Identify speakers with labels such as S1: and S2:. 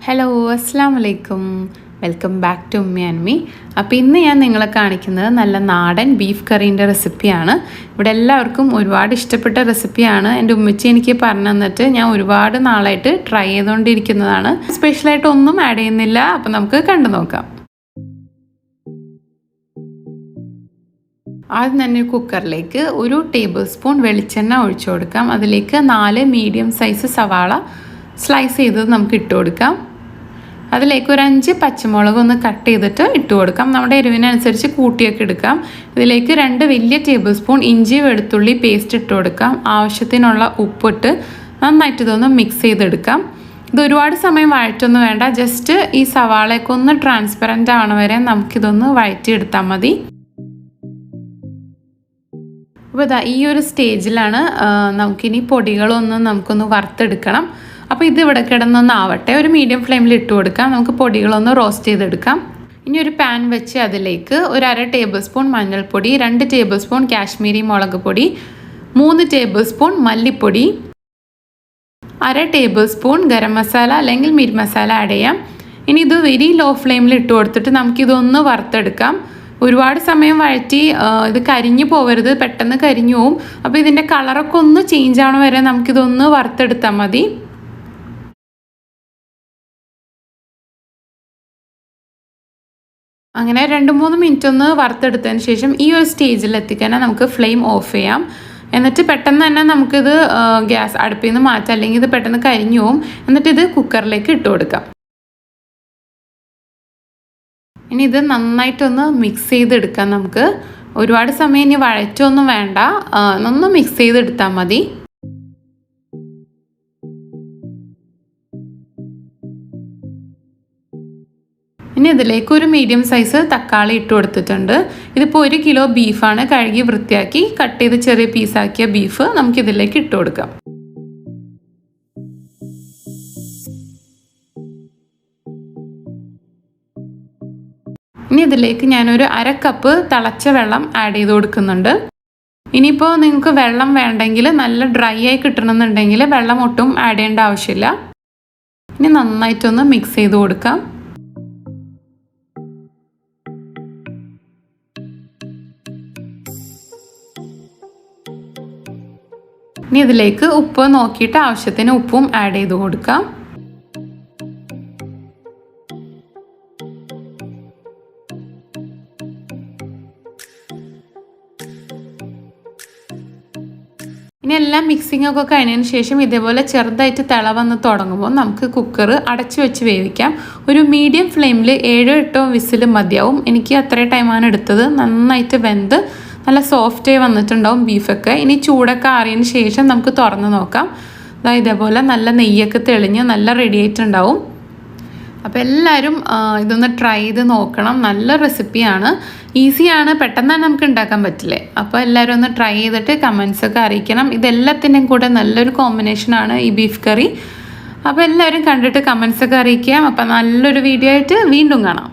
S1: Hello അസ്സാം വലൈക്കും welcome back to ഉമ്മി ആൻഡ് മീ. അപ്പോൾ ഇന്ന് ഞാൻ നിങ്ങളെ കാണിക്കുന്നത് നല്ല നാടൻ ബീഫ് കറീൻ്റെ റെസിപ്പിയാണ്. ഇവിടെ എല്ലാവർക്കും ഒരുപാട് ഇഷ്ടപ്പെട്ട റെസിപ്പിയാണ്. എൻ്റെ ഉമ്മച്ചി എനിക്ക് പറഞ്ഞു തന്നിട്ട് ഞാൻ ഒരുപാട് നാളായിട്ട് ട്രൈ ചെയ്തുകൊണ്ടിരിക്കുന്നതാണ്. സ്പെഷ്യലായിട്ട് ഒന്നും ആഡ് ചെയ്യുന്നില്ല. അപ്പോൾ നമുക്ക് കണ്ടു നോക്കാം. ആദ്യം തന്നെ കുക്കറിലേക്ക് 1 ടേബിൾ സ്പൂൺ വെളിച്ചെണ്ണ ഒഴിച്ചു കൊടുക്കാം. അതിലേക്ക് 4 മീഡിയം സൈസ് സവാള സ്ലൈസ് ചെയ്തത് നമുക്ക് ഇട്ട് കൊടുക്കാം. അതിലേക്ക് ഒരു 5 പച്ചമുളക് ഒന്ന് കട്ട് ചെയ്തിട്ട് ഇട്ട് കൊടുക്കാം. നമ്മുടെ എരിവിനനുസരിച്ച് കൂട്ടിയൊക്കെ എടുക്കാം. ഇതിലേക്ക് 2 വലിയ ടേബിൾ സ്പൂൺ ഇഞ്ചി വെളുത്തുള്ളി പേസ്റ്റ് ഇട്ട് കൊടുക്കാം. ആവശ്യത്തിനുള്ള ഉപ്പിട്ട് നന്നായിട്ട് ഇതൊന്ന് മിക്സ് ചെയ്തെടുക്കാം. ഇത് ഒരുപാട് സമയം വഴറ്റൊന്നും വേണ്ട. ജസ്റ്റ് ഈ സവാളയൊക്കെ ഒന്ന് ട്രാൻസ്പെറൻ്റ് ആവണ വരെ നമുക്കിതൊന്ന് വഴറ്റിയെടുത്താൽ മതി. അപ്പോൾ ഇതാ ഈ ഒരു സ്റ്റേജിലാണ് നമുക്കിനി നമുക്കൊന്ന് വറുത്തെടുക്കണം. അപ്പോൾ ഇത് ഇവിടെ കിടന്നൊന്നാവട്ടെ. ഒരു മീഡിയം ഫ്ലെയിമിൽ ഇട്ട് കൊടുക്കാം. നമുക്ക് പൊടികളൊന്ന് റോസ്റ്റ് ചെയ്തെടുക്കാം. ഇനി ഒരു പാൻ വെച്ച് അതിലേക്ക് ഒരു 1/2 ടേബിൾ സ്പൂൺ മഞ്ഞൾപ്പൊടി, 2 ടേബിൾ സ്പൂൺ കാശ്മീരി മുളക് പൊടി, 3 ടേബിൾ സ്പൂൺ മല്ലിപ്പൊടി, 1/2 ടേബിൾ സ്പൂൺ ഗരം മസാല അല്ലെങ്കിൽ മീറ്റ് മസാല ആഡ് ചെയ്യാം. ഇനി ഇത് വെരി ലോ ഫ്ലെയിമിൽ ഇട്ട് കൊടുത്തിട്ട് നമുക്കിതൊന്ന് വറുത്തെടുക്കാം. ഒരുപാട് സമയം വഴറ്റി ഇത് കരിഞ്ഞു പോകരുത്, പെട്ടെന്ന് കരിഞ്ഞു പോവും. അപ്പോൾ ഇതിൻ്റെ കളറൊക്കെ ഒന്ന് ചേഞ്ച് ആവണ വരെ നമുക്കിതൊന്ന് വറുത്തെടുത്താൽ മതി. അങ്ങനെ 2-3 മിനിറ്റ് ഒന്ന് വറുത്തെടുത്തതിന് ശേഷം ഈ ഒരു സ്റ്റേജിൽ എത്തിക്കാൻ നമുക്ക് ഫ്ലെയിം ഓഫ് ചെയ്യാം. എന്നിട്ട് പെട്ടെന്ന് തന്നെ നമുക്കിത് ഗ്യാസ് അടുപ്പിൽ നിന്ന് മാറ്റാം, അല്ലെങ്കിൽ ഇത് പെട്ടെന്ന് കരിഞ്ഞു പോവും. എന്നിട്ട് ഇത് കുക്കറിലേക്ക് ഇട്ട് കൊടുക്കാം. ഇനി ഇത് നന്നായിട്ടൊന്ന് മിക്സ് ചെയ്തെടുക്കാം. നമുക്ക് ഒരുപാട് സമയം ഇനി വഴറ്റൊന്നും വേണ്ട, ഒന്ന് മിക്സ് ചെയ്തെടുത്താൽ മതി. ഇനി ഇതിലേക്ക് ഒരു മീഡിയം സൈസ് തക്കാളി ഇട്ട് കൊടുത്തിട്ടുണ്ട്. ഇതിപ്പോൾ 1 കിലോ ബീഫാണ്. കഴുകി വൃത്തിയാക്കി കട്ട് ചെയ്ത് ചെറിയ പീസാക്കിയ ബീഫ് നമുക്കിതിലേക്ക് ഇട്ട് കൊടുക്കാം. ഇനി ഇതിലേക്ക് ഞാനൊരു 1/2 കപ്പ് തിളച്ച വെള്ളം ആഡ് ചെയ്ത് കൊടുക്കുന്നുണ്ട്. ഇനിയിപ്പോൾ നിങ്ങൾക്ക് വെള്ളം വേണ്ടെങ്കിൽ, നല്ല ഡ്രൈ ആയി കിട്ടണമെന്നുണ്ടെങ്കിൽ വെള്ളം ഒട്ടും ആഡ് ചെയ്യേണ്ട ആവശ്യമില്ല. ഇനി നന്നായിട്ടൊന്ന് മിക്സ് ചെയ്ത് കൊടുക്കാം. ഇനി ഇതിലേക്ക് ഉപ്പ് നോക്കിയിട്ട് ആവശ്യത്തിന് ഉപ്പും ആഡ് ചെയ്ത് കൊടുക്കാം. ഇനി എല്ലാം മിക്സിംഗ് ഒക്കെ കഴിഞ്ഞതിന് ശേഷം ഇതേപോലെ ചെറുതായിട്ട് തിള വന്ന് തുടങ്ങുമ്പോൾ നമുക്ക് കുക്കർ അടച്ചു വെച്ച് വേവിക്കാം. ഒരു മീഡിയം ഫ്ലെയിമിൽ 7-8 വിസിൽ മതിയാവും. എനിക്ക് അത്രയും ടൈമാണ് എടുത്തത്. നന്നായിട്ട് വെന്ത് നല്ല സോഫ്റ്റായി വന്നിട്ടുണ്ടാവും ബീഫൊക്കെ. ഇനി ചൂടൊക്കെ ആറിയതിന് ശേഷം നമുക്ക് തുറന്ന് നോക്കാം. ഇതേപോലെ നല്ല നെയ്യൊക്കെ തെളിഞ്ഞ് നല്ല റെഡി ആയിട്ടുണ്ടാവും. അപ്പോൾ എല്ലാവരും ഇതൊന്ന് ട്രൈ ചെയ്ത് നോക്കണം. നല്ല റെസിപ്പിയാണ്, ഈസിയാണ്, പെട്ടെന്ന് തന്നെ നമുക്ക് ഉണ്ടാക്കാൻ പറ്റില്ലേ. അപ്പോൾ എല്ലാവരും ഒന്ന് ട്രൈ ചെയ്തിട്ട് കമൻസൊക്കെ അറിയിക്കണം. ഇതെല്ലാത്തിൻ്റെയും കൂടെ നല്ലൊരു കോമ്പിനേഷനാണ് ഈ ബീഫ് കറി. അപ്പോൾ എല്ലാവരും കണ്ടിട്ട് കമൻസൊക്കെ അറിയിക്കാം. അപ്പോൾ നല്ലൊരു വീഡിയോ ആയിട്ട് വീണ്ടും കാണാം.